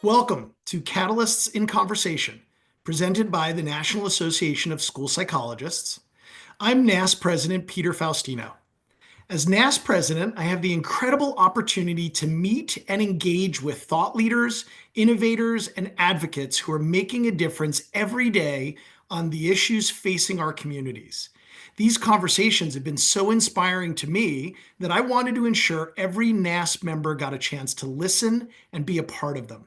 Welcome to Catalysts in Conversation, presented by the National Association of School Psychologists. I'm NAS President Peter Faustino. As NAS President, I have the incredible opportunity to meet and engage with thought leaders, innovators, and advocates who are making a difference every day on the issues facing our communities. These conversations have been so inspiring to me that I wanted to ensure every NAS member got a chance to listen and be a part of them.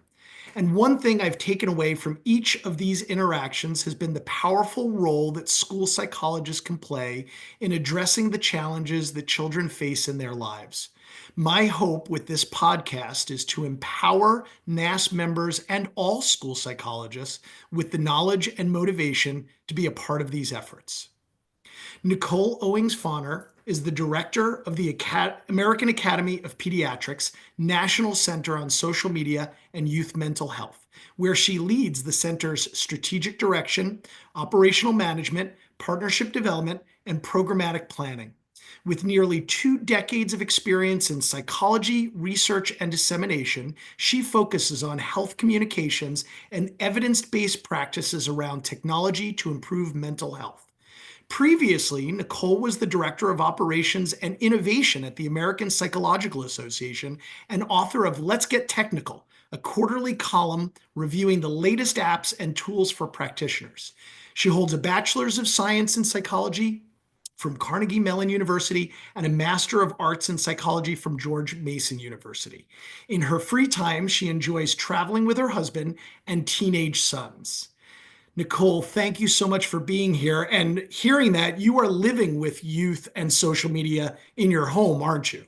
And one thing I've taken away from each of these interactions has been the powerful role that school psychologists can play in addressing the challenges that children face in their lives. My hope with this podcast is to empower NAS members and all school psychologists with the knowledge and motivation to be a part of these efforts. Nicole Owings-Fonner is the director of the American Academy of Pediatrics National Center on Social Media and Youth Mental Health, where she leads the center's strategic direction, operational management, partnership development, and programmatic planning. With nearly 2 decades of experience in psychology, research, and dissemination, she focuses on health communications and evidence-based practices around technology to improve mental health. Previously, Nicole was the Director of Operations and Innovation at the American Psychological Association and author of Let's Get Technical, a quarterly column reviewing the latest apps and tools for practitioners. She holds a Bachelor's of Science in Psychology from Carnegie Mellon University and a Master of Arts in Psychology from George Mason University. In her free time, she enjoys traveling with her husband and teenage sons. Nicole, thank you so much for being here. And hearing that, you are living with youth and social media in your home, aren't you?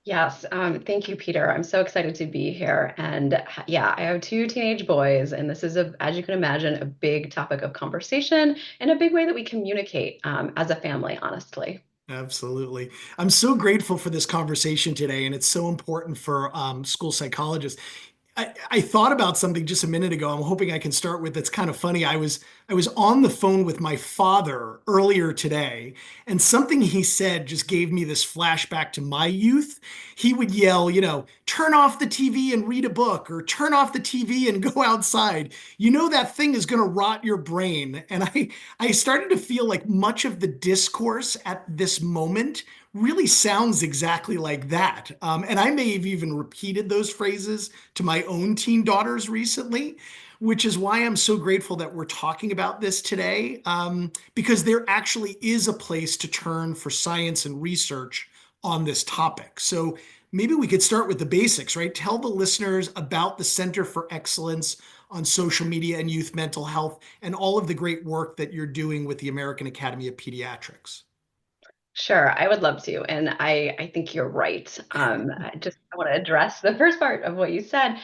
Yes, thank you, Peter. I'm so excited to be here. And yeah, I have 2 teenage boys, and this is, as you can imagine, a big topic of conversation and a big way that we communicate as a family, honestly. Absolutely. I'm so grateful for this conversation today, and it's so important for school psychologists. I thought about something just a minute ago. I'm hoping I can start with that's kind of funny. I was on the phone with my father earlier today, and something he said just gave me this flashback to my youth. He would yell, turn off the TV and read a book, or turn off the TV and go outside. You know that thing is going to rot your brain. And I started to feel like much of the discourse at this moment really sounds exactly like that. And I may have even repeated those phrases to my own teen daughters recently, which is why I'm so grateful that we're talking about this today, because there actually is a place to turn for science and research on this topic. So maybe we could start with the basics, right? Tell the listeners about the Center for Excellence on Social Media and Youth Mental Health and all of the great work that you're doing with the American Academy of Pediatrics. Sure, I would love to. And I think you're right. I want to address the first part of what you said.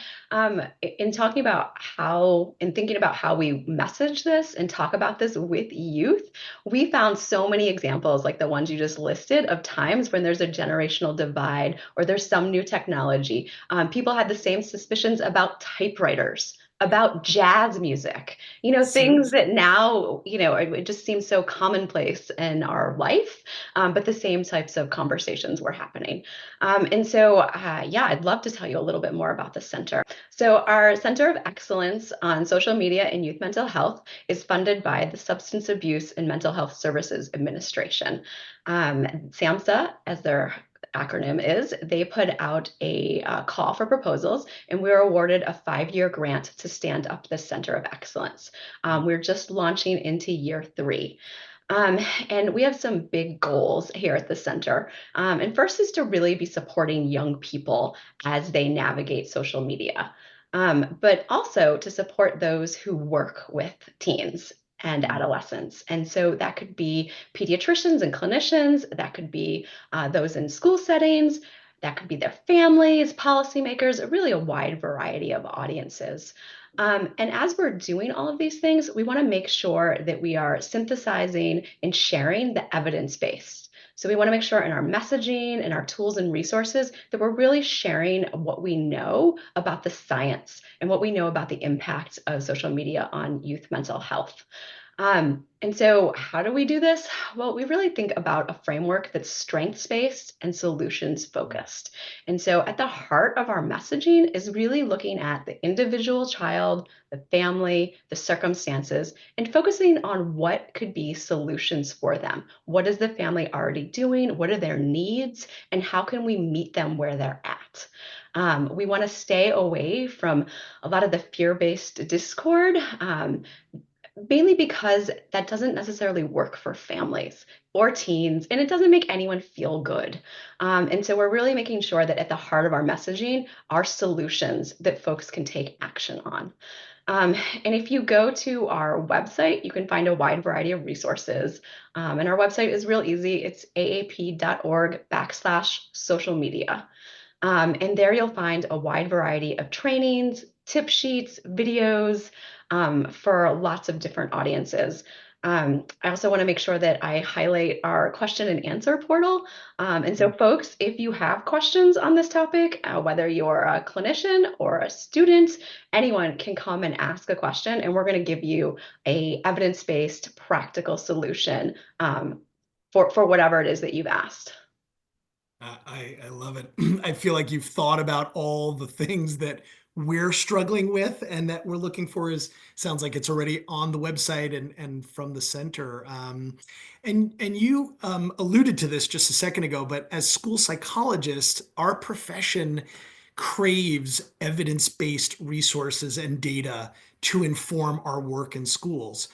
In talking about in thinking about how we message this and talk about this with youth, we found so many examples like the ones you just listed of times when there's a generational divide or there's some new technology. People had the same suspicions about typewriters, about jazz music, things Seriously. that now, it just seems so commonplace in our life, but the same types of conversations were happening. Yeah, I'd love to tell you a little bit more about the center. So, our Center of Excellence on Social Media and Youth Mental Health is funded by the Substance Abuse and Mental Health Services Administration. SAMHSA, as their acronym is, they put out a call for proposals, and we were awarded a 5-year grant to stand up the Center of Excellence. We're just launching into year 3. Um, and we have some big goals here at the center. And first is to really be supporting young people as they navigate social media, but also to support those who work with teens and adolescents. And so that could be pediatricians and clinicians, that could be those in school settings, that could be their families, policymakers, really a wide variety of audiences. And as we're doing all of these things, we want to make sure that we are synthesizing and sharing the evidence base. So we want to make sure in our messaging and our tools and resources that we're really sharing what we know about the science and what we know about the impact of social media on youth mental health. And so, how do we do this? Well, we really think about a framework that's strengths based and solutions focused. And so, at the heart of our messaging is really looking at the individual child, the family, the circumstances, and focusing on what could be solutions for them. What is the family already doing? What are their needs? And how can we meet them where they're at? We want to stay away from a lot of the fear based discord. Mainly because that doesn't necessarily work for families or teens, and it doesn't make anyone feel good. And so we're really making sure that at the heart of our messaging are solutions that folks can take action on. Um, and if you go to our website, you can find a wide variety of resources. And our website is real easy. It's aap.org/social media. And there you'll find a wide variety of trainings, tip sheets, videos for lots of different audiences. I also want to make sure that I highlight our question and answer portal. And so, folks, if you have questions on this topic, whether you're a clinician or a student, anyone can come and ask a question, and we're going to give you a evidence-based, practical solution for whatever it is that you've asked. I love it. I feel like you've thought about all the things that we're struggling with and that we're looking for is sounds like it's already on the website and from the center. And you alluded to this just a second ago, but as school psychologists, our profession craves evidence-based resources and data to inform our work in schools.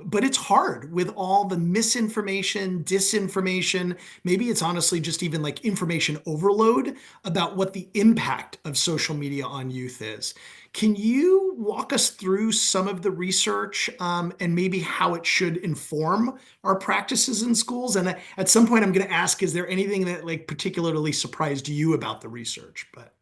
But it's hard with all the misinformation, disinformation. Maybe it's honestly just even like information overload about what the impact of social media on youth is. Can you walk us through some of the research and maybe how it should inform our practices in schools? And at some point, I'm going to ask, is there anything that like particularly surprised you about the research? But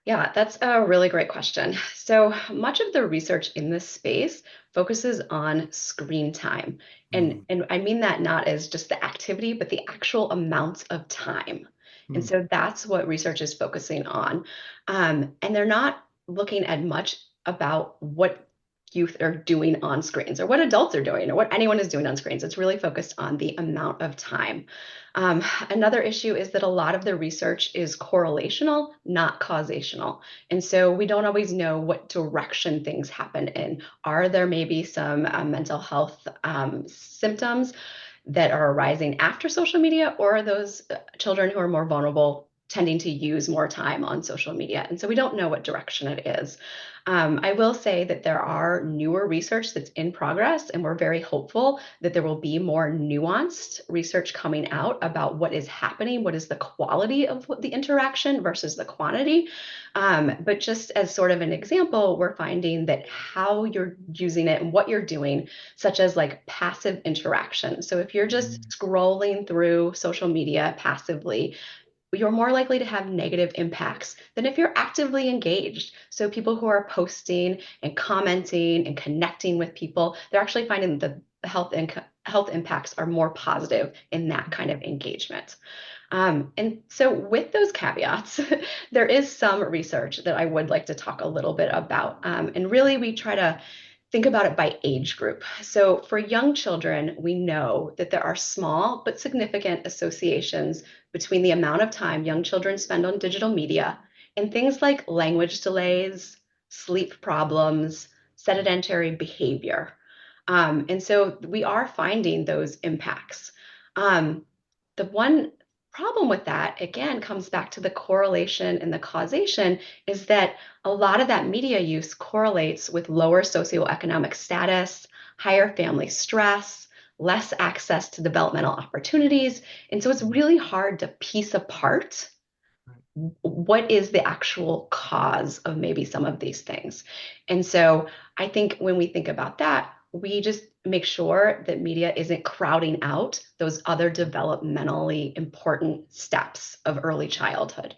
Yeah, that's a really great question. So much of the research in this space focuses on screen time. And, mm, and I mean that not as just the activity, but the actual amount of time. And mm, so that's what research is focusing on. And they're not looking at much about what youth are doing on screens or what adults are doing or what anyone is doing on screens. It's really focused on the amount of time. Um, Another issue is that a lot of the research is correlational, not causational. And so we don't always know what direction things happen in. Are there maybe some mental health symptoms that are arising after social media, or are those children who are more vulnerable tending to use more time on social media? And so we don't know what direction it is. I will say that there are newer research that's in progress, and we're very hopeful that there will be more nuanced research coming out about what is happening, what is the quality of the interaction versus the quantity. But just as sort of an example, we're finding that how you're using it and what you're doing, such as like passive interaction. So if you're just mm, scrolling through social media passively, you're more likely to have negative impacts than if you're actively engaged. So people who are posting and commenting and connecting with people, they're actually finding the health impacts are more positive in that kind of engagement. And so, with those caveats, there is some research that I would like to talk a little bit about. And really, we try to think about it by age group. So, for young children, we know that there are small but significant associations between the amount of time young children spend on digital media and things like language delays, sleep problems, sedentary behavior. And so, we are finding those impacts. Um, the one problem with that, again, comes back to the correlation and the causation is that a lot of that media use correlates with lower socioeconomic status, higher family stress, less access to developmental opportunities. And so it's mm, really hard to piece apart right. what is the actual cause of maybe some of these things. And so I think when we think about that, we just make sure that media isn't crowding out those other developmentally important steps of early childhood.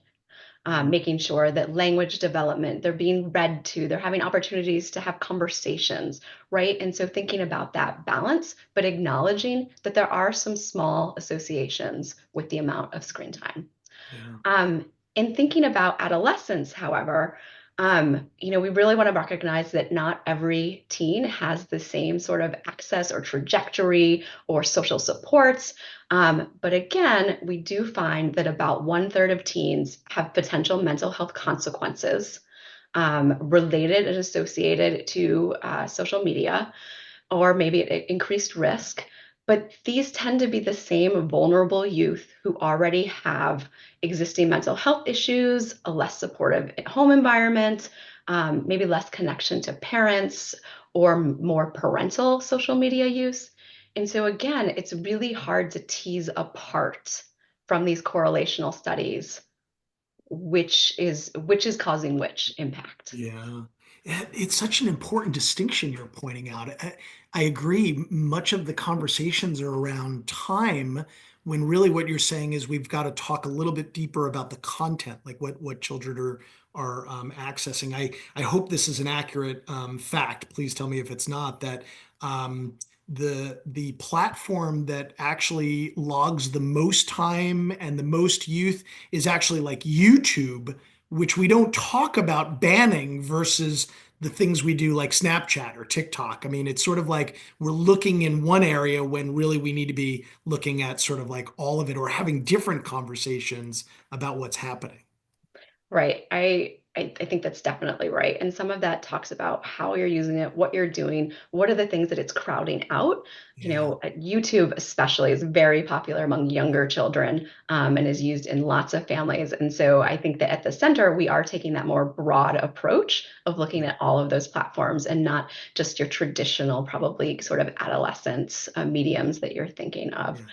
Mm, Making sure that language development, they're being read to, they're having opportunities to have conversations, right? And so thinking about that balance, but acknowledging that there are some small associations with the amount of screen time. yeah. In thinking about adolescence, however, We really want to recognize that not every teen has the same sort of access or trajectory or social supports. But again, we do find that about one-third of teens have potential mental health consequences related and associated to social media, or maybe increased risk. But these tend to be the same vulnerable youth who already have existing mental health issues, a less supportive home environment, maybe less connection to parents, or more parental social media use. And so, again, it's really hard to tease apart from these correlational studies which is causing which impact. Yeah. It's such an important distinction you're pointing out. I agree. Much of the conversations are around time when really what you're saying is we've got to talk a little bit deeper about the content, like what children are accessing. I hope this is an accurate fact. Please tell me if it's not, that the platform that actually logs the most time and the most youth is actually like YouTube, which we don't talk about banning versus the things we do like Snapchat or TikTok. I mean, it's sort of like we're looking in one area when really we need to be looking at sort of like all of it, or having different conversations about what's happening. Right. I think that's definitely right. And some of that talks about how you're using it, what you're doing, what are the things that it's crowding out. Yeah. YouTube especially is very popular among younger children, and is used in lots of families. And so I think that at the center, we are taking that more broad approach of looking Yeah. at all of those platforms and not just your traditional, probably sort of adolescent mediums that you're thinking of. Yeah.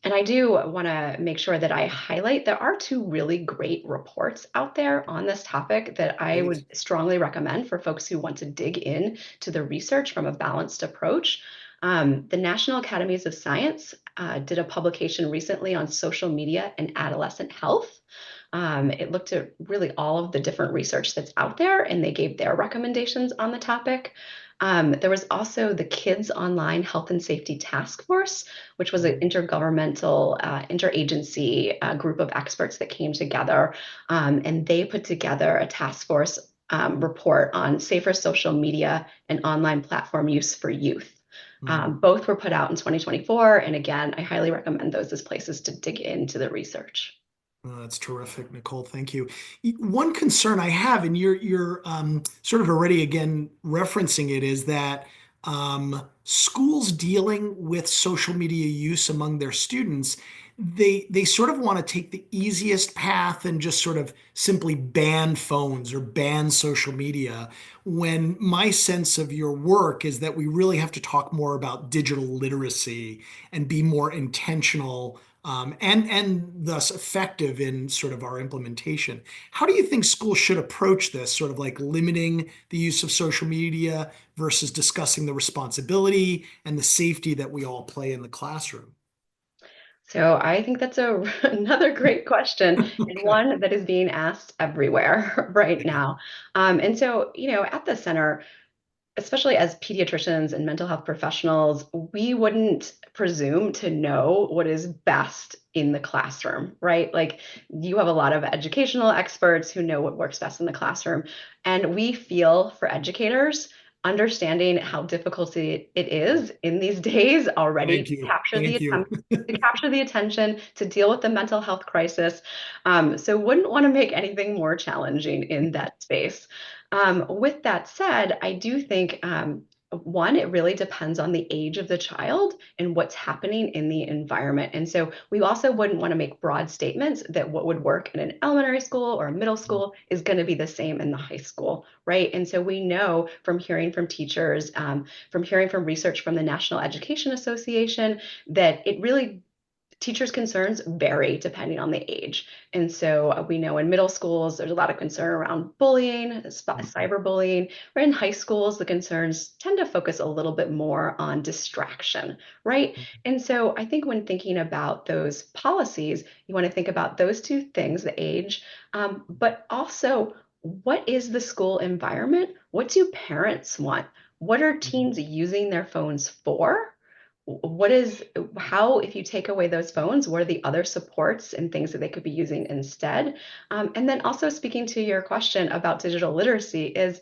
And I do want to make sure that I highlight there are two really great reports out there on this topic that I Great. would strongly recommend for folks who want to dig in to the research from a balanced approach. The National Academies of Science did a publication recently on social media and adolescent health. It looked at really all of the different research that's out there, and they gave their recommendations on the topic. There was also the Kids Online Health and Safety Task Force, which was an intergovernmental, interagency group of experts that came together, and they put together a task force report on safer social media and online platform use for youth. Mm. Both were put out in 2024, and again, I highly recommend those as places to dig into the research. That's terrific, Nicole. Thank you. One concern I have, and you're sort of already again referencing it, is that schools dealing with social media use among their students, they sort of want to take the easiest path and just sort of simply ban phones or ban social media. When my sense of your work is that we really have to talk more about digital literacy and be more intentional, and thus effective in sort of our implementation. How do you think schools should approach this, sort of like limiting the use of social media versus discussing the responsibility and the safety that we all play in the classroom? So I think that's another great question, and Okay. one that is being asked everywhere right Yeah. now. And so, at the center, especially as pediatricians and mental health professionals, we wouldn't presume to know what is best in the classroom, right? Like you have a lot of educational experts who know what works best in the classroom. And we feel for educators, understanding how difficult it is in these days already Thank to you. capture the Thank you. attention. To capture the attention, to deal with the mental health crisis. So, wouldn't want to make anything more challenging in that space. With that said, I do think one, it really depends on the age of the child and what's happening in the environment. And so we also wouldn't want to make broad statements that what would work in an elementary school or a middle school is going to be the same in the high school, right? And so we know from hearing from teachers, from hearing from research from the National Education Association, that it really teachers' concerns vary depending on the age. And so we know in middle schools, there's a lot of concern around bullying, cyberbullying, or in high schools, the concerns tend to focus a little bit more on distraction, right? And so I think when thinking about those policies, you want to think about those two things, the age, but also what is the school environment? What do parents want? What are teens using their phones for? what is how, if you take away those phones, what are the other supports and things that they could be using instead? And then also speaking to your question about digital literacy is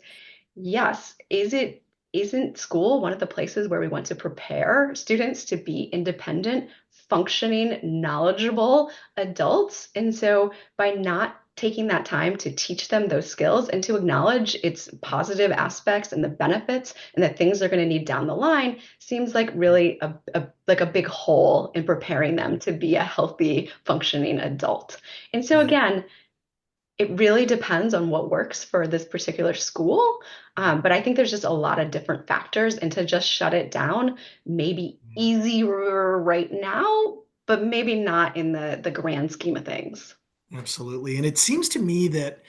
yes, isn't school one of the places where we want to prepare students to be independent, functioning, knowledgeable adults? And so by not taking that time to teach them those skills and to acknowledge its positive aspects and the benefits and the things they're going to need down the line seems like really like a big hole in preparing them to be a healthy, functioning adult. And so Yeah. again, it really depends on what works for this particular school. But I think there's just a lot of different factors, and to just shut it down may be easier right now, but maybe not in the grand scheme of things. Absolutely. And it seems to me that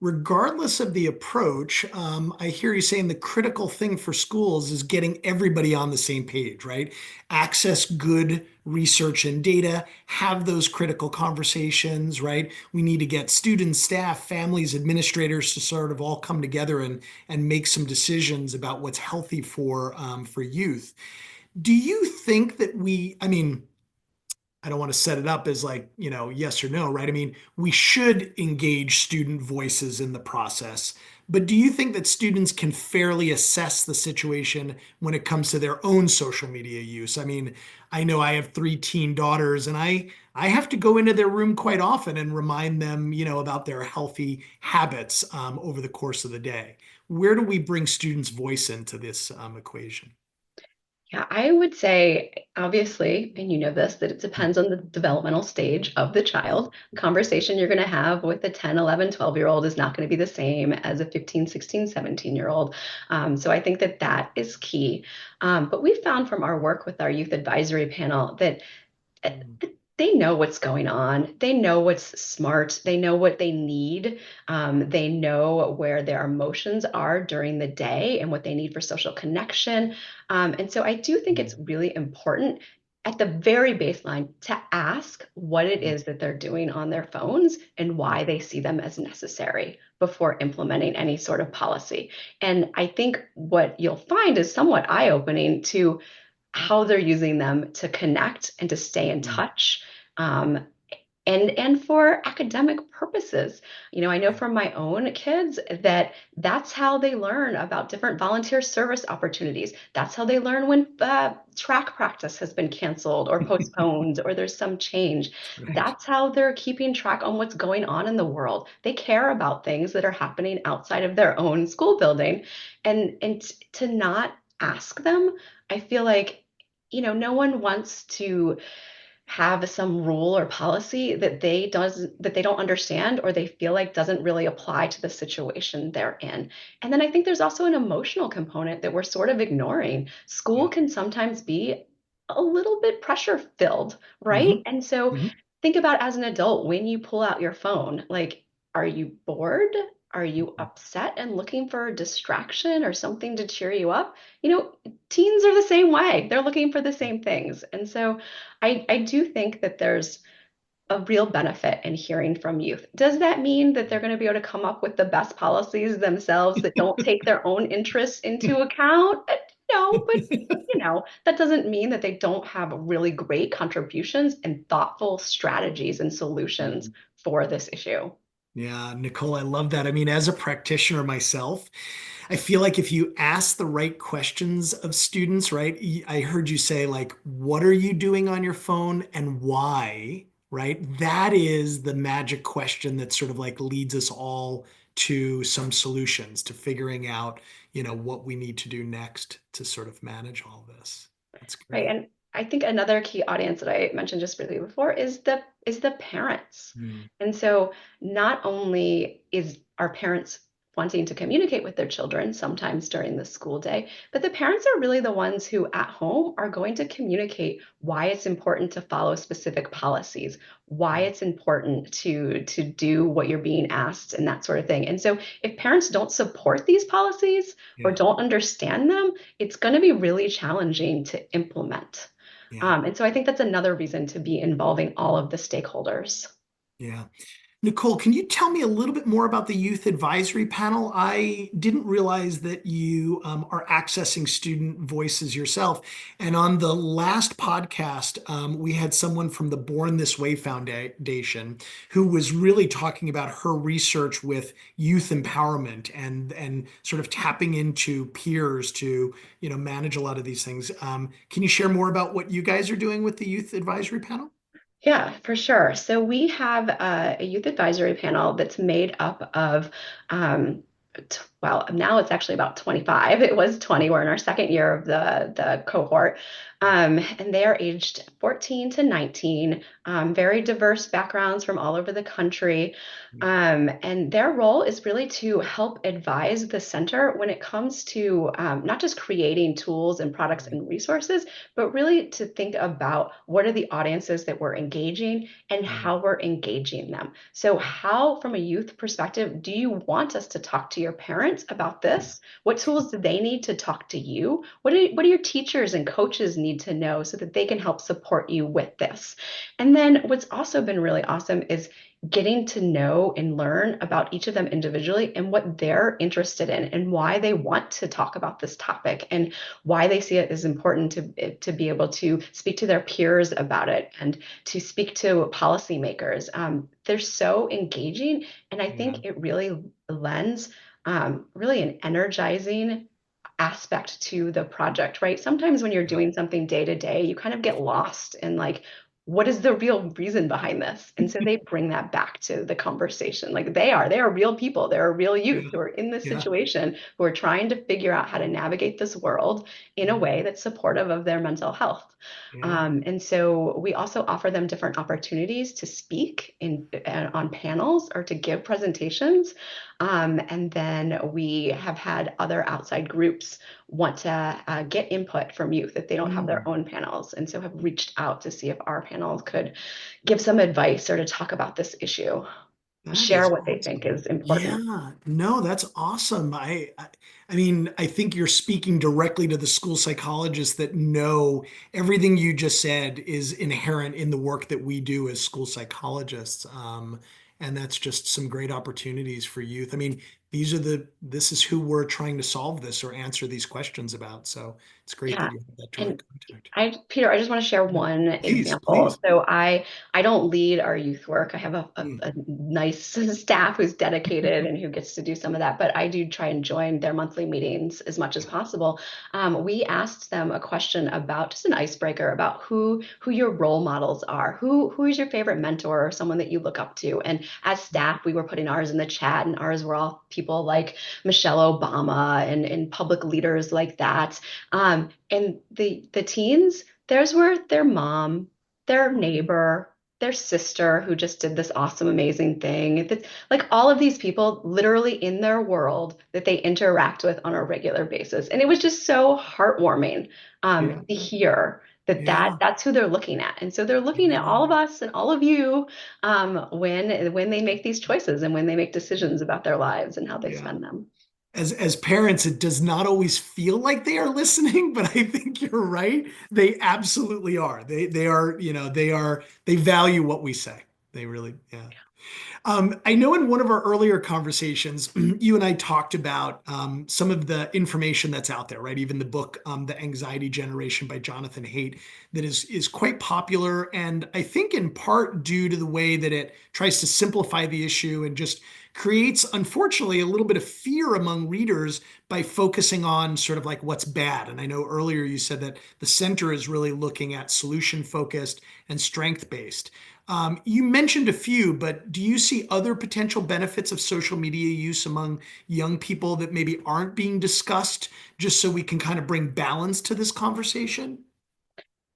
regardless of the approach, I hear you saying the critical thing for schools is getting everybody on the same page, right? Access good research and data, have those critical conversations, right? We need to get students, staff, families, administrators to sort of all come together and make some decisions about what's healthy for youth. Do you think that I mean, I don't want to set it up as like, yes or no, right? I mean, we should engage student voices in the process, but do you think that students can fairly assess the situation when it comes to their own social media use? I mean, I know I have three teen daughters and I have to go into their room quite often and remind them, about their healthy habits over the course of the day. Where do we bring students' voice into this equation? Yeah, I would say, obviously, and you know this, that it Hmm. depends on the developmental stage of the child. Conversation you're going to have with a 10, 11, 12-year-old is not going to be the same as a 15, 16, 17-year-old. So I think that that is key. But we found from our work with our youth advisory panel that uh, they know what's going on. They know what's smart. They know what they need. They know where their emotions are during the day and what they need for social connection. And so I do think it's really important at the very baseline to ask what it is that they're doing on their phones and why they see them as necessary before implementing any sort of policy. And I think what you'll find is somewhat eye-opening to how they're using them to connect and to stay in touch, um, and for academic purposes. I know from my own kids that that's how they learn about different volunteer service opportunities. That's how they learn when track practice has been canceled or postponed or there's some change. Right. That's how they're keeping track on what's going on in the world. They care about things that are happening outside of their own school building, and to not ask them, I feel like no one wants to have some rule or policy that they don't understand or they feel like doesn't really apply to the situation they're in. And then I think there's also an emotional component that we're sort of ignoring. School Yeah. can sometimes be a little bit pressure filled, right? Hmm. And so Hmm. think about as an adult when you pull out your phone, like, are you bored? Are you upset and looking for a distraction or something to cheer you up? Teens are the same way. They're looking for the same things. And so I do think that there's a real benefit in hearing from youth. Does that mean that they're going to be able to come up with the best policies themselves that don't take their own interests into account? No, but that doesn't mean that they don't have really great contributions and thoughtful strategies and solutions for this issue. Yeah, Nicole, I love that. I mean, as a practitioner myself, I feel like if you ask the right questions of students, right? I heard you say, like, what are you doing on your phone and why, right? That is the magic question that sort of like leads us all to some solutions, to figuring out, what we need to do next to sort of manage all this. That's Right. great. And I think another key audience that I mentioned just briefly before is the parents. Mm. And so not only is our parents wanting to communicate with their children sometimes during the school day, but the parents are really the ones who at home are going to communicate why it's important to follow specific policies, why Yeah. it's important to do what you're being asked and that sort of thing. And so if parents don't support these policies or Yeah. don't understand them, it's going to be really challenging to implement. Yeah. And so I think that's another reason to be involving all of the stakeholders. Yeah. Nicole, can you tell me a little bit more about the Youth Advisory Panel? I didn't realize that you are accessing student voices yourself. And on the last podcast, we had someone from the Born This Way Foundation who was really talking about her research with youth empowerment and sort of tapping into peers to, manage a lot of these things. Can you share more about what you guys are doing with the Youth Advisory Panel? Yeah, for sure. So we have a youth advisory panel that's made up of, well, now it's actually about 25. It was 20. We're in our second year of the cohort. And they are aged 14 to 19, very diverse backgrounds from all over the country. And their role is really to help advise the center when it comes to not just creating tools and products and resources, but really to think about what are the audiences that we're engaging and how we're engaging them. So, how, from a youth perspective, do you want us to talk to your parents about this? What tools do they need to talk to you? What do your teachers and coaches need to know so that they can help support you with this? And then, what's also been really awesome is getting to know and learn about each of them individually and what they're interested in and why they want to talk about this topic and why they see it as important to be able to speak to their peers about it and to speak to policymakers. They're so engaging, and I Yeah. think it really lends really an energizing aspect to the project, right? Sometimes when you're Yeah. doing something day to day, you kind of get lost in like, what is the real reason behind this? And so they bring that back to the conversation. Like they are real people. They're real Yeah. youth who are in this Yeah. situation who are trying to figure out how to navigate this world in a Yeah. way that's supportive of their mental health. Yeah. And so we also offer them different opportunities to speak on panels or to give presentations. And then we have had other outside groups want to get input from youth if they don't have their Mm. own panels. And so have reached out to see if our panel could give some advice or to talk about this issue, That share is what they think awesome. is important. Yeah, no, that's awesome. I mean, I think you're speaking directly to the school psychologists that know everything you just said is inherent in the work that we do as school psychologists. And that's just some great opportunities for youth. I mean, this is who we're trying to solve this or answer these questions about. So it's great Yeah. that you have that And direct contact. Peter, I just want to share Yeah. one Please, example. please. So I don't lead our youth work. I have Mm. a nice staff who's dedicated and who gets to do some of that, but I do try and join their monthly meetings as much as possible. We asked them a question about just an icebreaker about who your role models are, who is your favorite mentor or someone that you look up to. And as staff, we were putting ours in the chat, and ours were all people like Michelle Obama and public leaders like that. And the teens, theirs were their mom, their neighbor, their sister who just did this awesome, amazing thing. Like all of these people literally in their world that they interact with on a regular basis. And it was just so heartwarming Yeah. to hear Yeah. that's who they're looking at. And so they're looking at all of Yeah. us and all of you when they make these choices and when they make decisions about their lives and how they Yeah. spend them. As parents, it does not always feel like they are listening, but I think you're right. They absolutely are. They are, they value what we say. They really, yeah. I know in one of our earlier conversations, you and I talked about some of the information that's out there, right? Even the book, The Anxiety Generation by Jonathan Haidt, that is quite popular. And I think in part due to the way that it tries to simplify the issue and just creates, unfortunately, a little bit of fear among readers by focusing on sort of like what's bad. And I know earlier you said that the center is really looking at solution focused and strength based. You mentioned a few, but do you see other potential benefits of social media use among young people that maybe aren't being discussed, just so we can kind of bring balance to this conversation?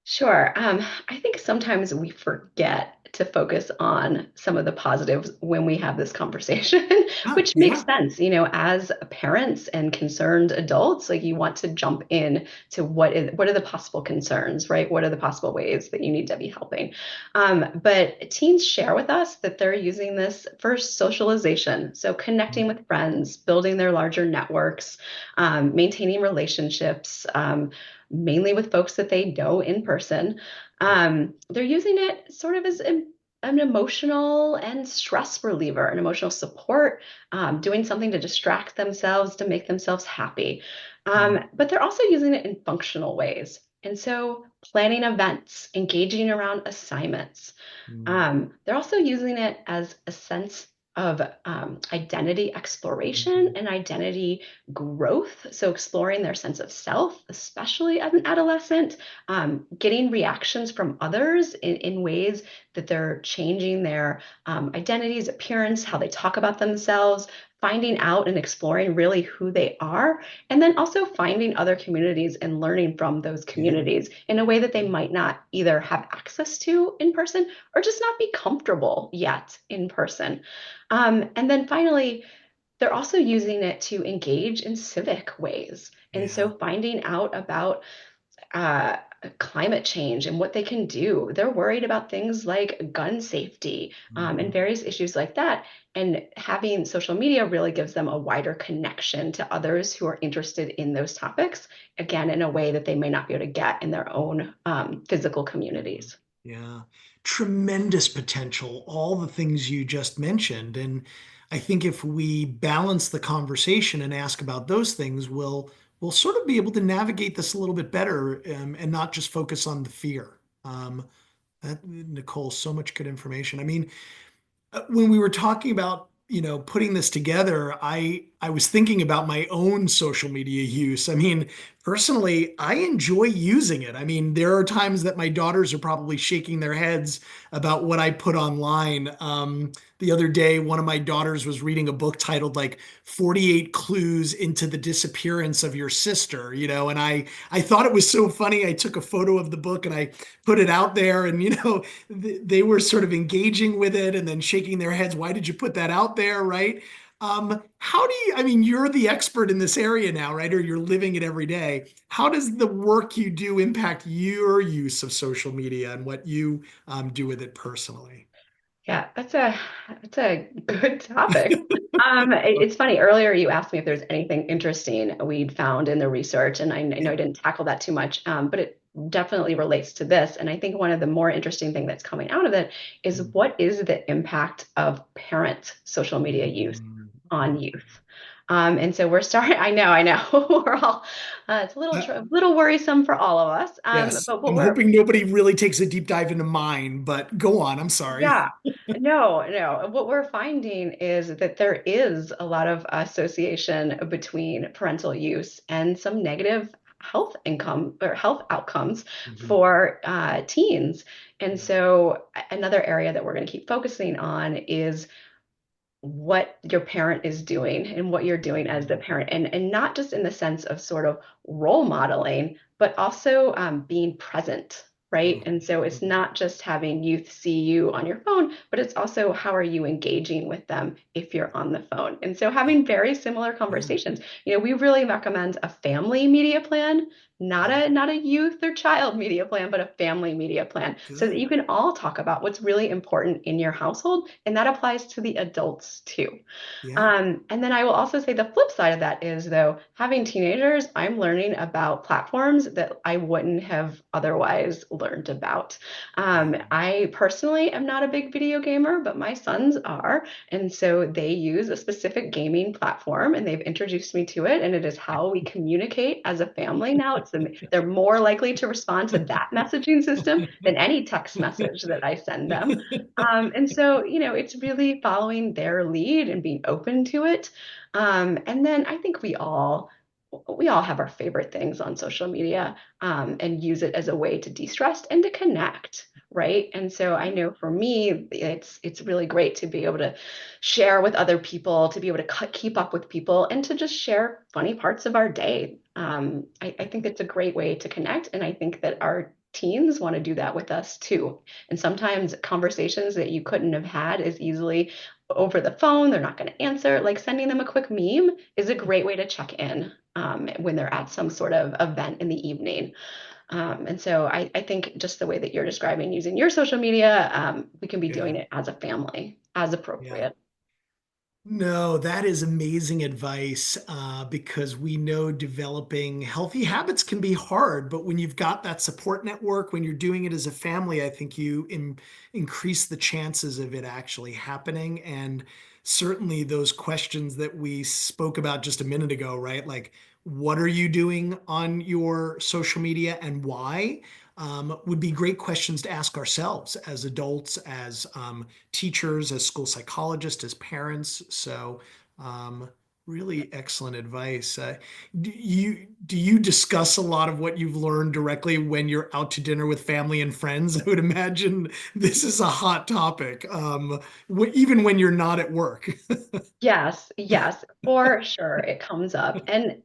Sure. I think sometimes we forget to focus on some of the positives when we have this conversation, Yeah, which makes yeah, sense. As parents and concerned adults, like you want to jump in to what are the possible concerns, right? What are the possible ways that you need to be helping? But teens share with us that they're using this for socialization, so connecting with friends, building their larger networks, maintaining relationships. Mainly with folks that they know in person. They're using it sort of as an emotional and stress reliever, an emotional support, doing something to distract themselves, to make themselves happy. Mm, But they're also using it in functional ways. And so planning events, engaging around assignments. mm, They're also using it as a sense of identity exploration mhm. and identity growth. So, exploring their sense of self, especially as an adolescent, getting reactions from others in ways that they're changing their identities, appearance, how they talk about themselves, finding out and exploring really who they are, and then also finding other communities and learning from those Yeah. communities in a way that they might not either have access to in person or just not be comfortable yet in person. And then finally, they're also using it to engage in civic ways. And Yeah. so finding out about uh, climate change and what they can do. They're worried about things like gun safety and Mhm. various issues like that. And having social media really gives them a wider connection to others who are interested in those topics, again, in a way that they may not be able to get in their own physical communities. Yeah. Tremendous potential, all the things you just mentioned. And I think if we balance the conversation and ask about those things, we'll sort of be able to navigate this a little bit better, and not just focus on the fear. Nicole, so much good information. I mean, when we were talking about putting this together, I was thinking about my own social media use. I mean, personally, I enjoy using it. I mean, there are times that my daughters are probably shaking their heads about what I put online. The other day, one of my daughters was reading a book titled like 48 Clues into the Disappearance of Your Sister, and I thought it was so funny. I took a photo of the book and I put it out there, and they were sort of engaging with it and then shaking their heads. Why did you put that out there? Right. How do you, I mean, you're the expert in this area now, right? Or you're living it every day. How does the work you do impact your use of social media and what you do with it personally? Yeah, that's a good topic. It's funny. Earlier, you asked me if there's anything interesting we'd found in the research, and I know Yeah. I didn't tackle that too much, but it definitely relates to this. And I think one of the more interesting thing that's coming out of it is Mm, what is the impact of parent social media use mm, on mm. youth? And so we're starting. I know, we're all. It's a Uh, little worrisome for all of us. yes. But what I'm we're hoping nobody really takes a deep dive into mine, but go on. I'm sorry. Yeah, no. What we're finding is that there is a lot of association between parental use and some negative health income or health outcomes Mhm. for teens. And Yeah. so another area that we're going to keep focusing on is what your parent is doing and what you're doing as the Mhm. parent, and not just in the sense of sort of role modeling, but also being present, right? And so it's Mhm. not just having youth see you on your phone, but it's also how are you engaging with them if you're on the phone. And so having very similar Yeah. conversations. We really recommend a family media plan, not Yeah. a youth or child media plan, but a family media plan, so that Good. you can all talk about what's really important in your household, and that applies to the adults too. Yeah. And then I will also say the flip side of that is, though, having teenagers, I'm learning about platforms that I wouldn't have otherwise learned about. Yeah. I personally am not a big video gamer, but my sons are. And so they use a specific gaming platform and they've introduced me to it. And it is how we communicate as a family now. They're more likely to respond to that messaging system than any text message that I send them. And so, it's really following their lead and being open to it. And then I think we all have our favorite things on social media, and use it as a way to de-stress and to connect, right? And so I know for me, it's really great to be able to share with other people, to be able to keep up with people, and to just share funny parts of our day. I think it's a great way to connect, and I think that our teens want to do that with us too. And sometimes conversations that you couldn't have had as easily over the phone, they're not going to answer. Like sending them a quick meme is a great way to check in when they're at some sort of event in the evening. And so I think just the way that you're describing using your social media, we can be doing Yeah. it as a family, as Yeah. appropriate. No, that is amazing advice because we know developing healthy habits can be hard, but when you've got that support network, when you're doing it as a family, I think you increase the chances of it actually happening. And certainly those questions that we spoke about just a minute ago, right? Like, what are you doing on your social media and why? Would be great questions to ask ourselves as adults, as teachers, as school psychologists, as parents. So, um, really excellent advice. Do you discuss a lot of what you've learned directly when you're out to dinner with family and friends? I would imagine this is a hot topic, even when you're not at work. Yes, yes, for sure it comes up. And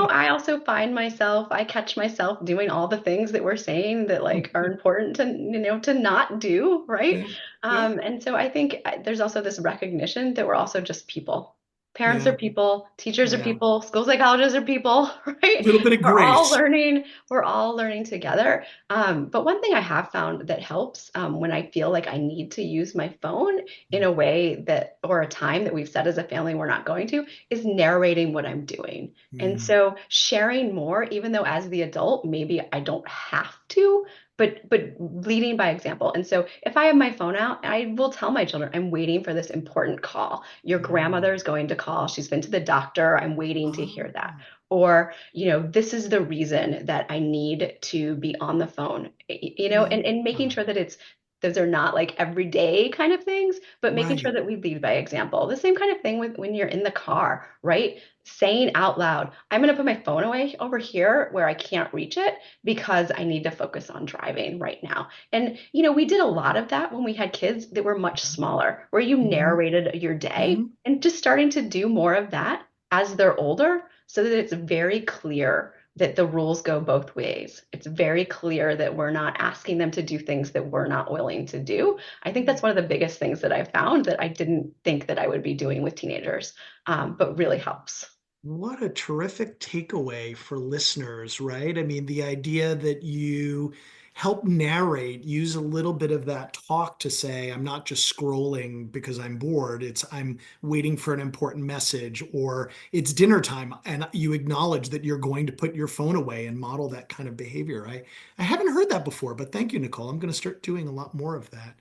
I also find myself, I catch myself doing all the things that we're saying that like are important to not do, right? Yeah, yeah, And so I think there's also this recognition that we're also just people. Parents yeah, are people, teachers are yeah. people, school psychologists are people, A right? little bit of We're all grace. learning, we're all learning together. But one thing I have found that helps when I feel like I need to use my phone in a way that, or a time that we've said as a family we're not going to, is narrating what I'm doing. And Mm, so sharing more, even though as the adult, maybe I don't have to, but leading by example. And so if I have my phone out, I will tell my children, I'm waiting for this important call. Your grandmother mm. is going to call. She's been to the doctor. I'm waiting to hear that. Oh, Or, this is the reason that I need to be on the phone, yeah. and making sure that those are not like everyday kind of things, but making sure Right. that we lead by example. The same kind of thing with when you're in the car, right? Saying out loud, I'm going to put my phone away over here where I can't reach it because I need to focus on driving right now. And, we did a lot of that when we had kids that were much smaller, where you Mhm, narrated your day mhm. and just starting to do more of that as they're older so that it's very clear that the rules go both ways. It's very clear that we're not asking them to do things that we're not willing to do. I think that's one of the biggest things that I've found that I didn't think that I would be doing with teenagers, but really helps. What a terrific takeaway for listeners, right? I mean, the idea that you help narrate, use a little bit of that talk to say, I'm not just scrolling because I'm bored. It's I'm waiting for an important message, or it's dinner time, and you acknowledge that you're going to put your phone away and model that kind of behavior. I haven't heard that before, but thank you, Nicole. I'm going to start doing a lot more of that.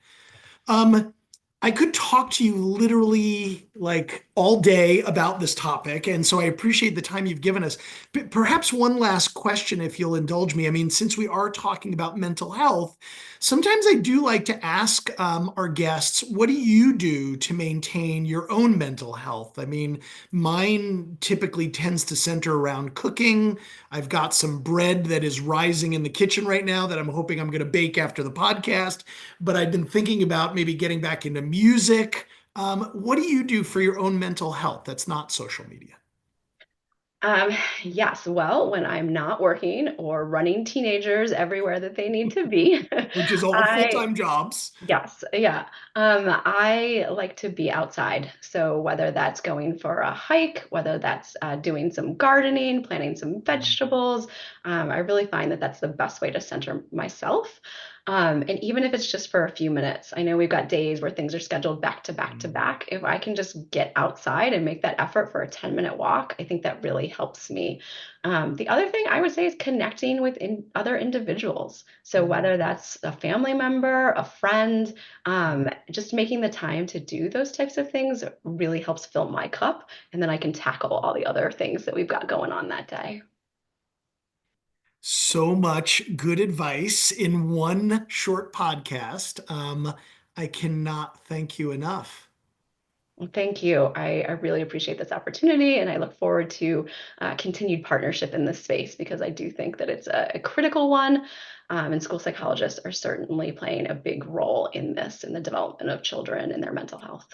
Um, I could talk to you literally like all day about this topic, and so I appreciate the time you've given us. Perhaps one last question, if you'll indulge me. I mean, since we are talking about mental health, sometimes I do like to ask our guests, what do you do to maintain your own mental health? I mean, mine typically tends to center around cooking. I've got some bread that is rising in the kitchen right now that I'm hoping I'm going to bake after the podcast, but I've been thinking about maybe getting back into music. What do you do for your own mental health that's not social media? Um, yes, well, when I'm not working or running teenagers everywhere that they need to be, Which is all I full-time jobs. yes, yeah. I like to be outside. So whether that's going for a hike, whether that's doing some gardening, planting some vegetables, I really find that that's the best way to center myself. And even if it's just for a few minutes, I know we've got days where things are scheduled back to back to back. If I can just get outside and make that effort for a 10-minute walk, I think that really helps me. The other thing I would say is connecting with other individuals. So whether that's a family member, a friend, just making the time to do those types of things really helps fill my cup. And then I can tackle all the other things that we've got going on that day. So much good advice in one short podcast. I cannot thank you enough. Well, thank you. I really appreciate this opportunity and I look forward to continued partnership in this space because I do think that it's a critical one. And school psychologists are certainly playing a big role in this, in the development of children and their mental health.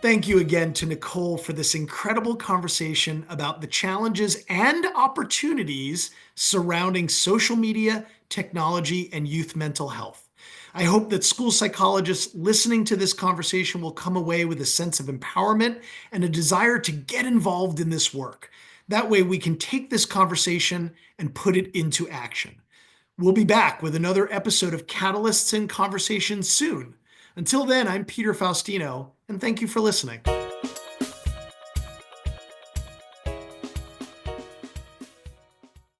Thank you again to Nicole for this incredible conversation about the challenges and opportunities surrounding social media, technology, and youth mental health. I hope that school psychologists listening to this conversation will come away with a sense of empowerment and a desire to get involved in this work. That way, we can take this conversation and put it into action. We'll be back with another episode of Catalysts in Conversation soon. Until then, I'm Peter Faustino, and thank you for listening.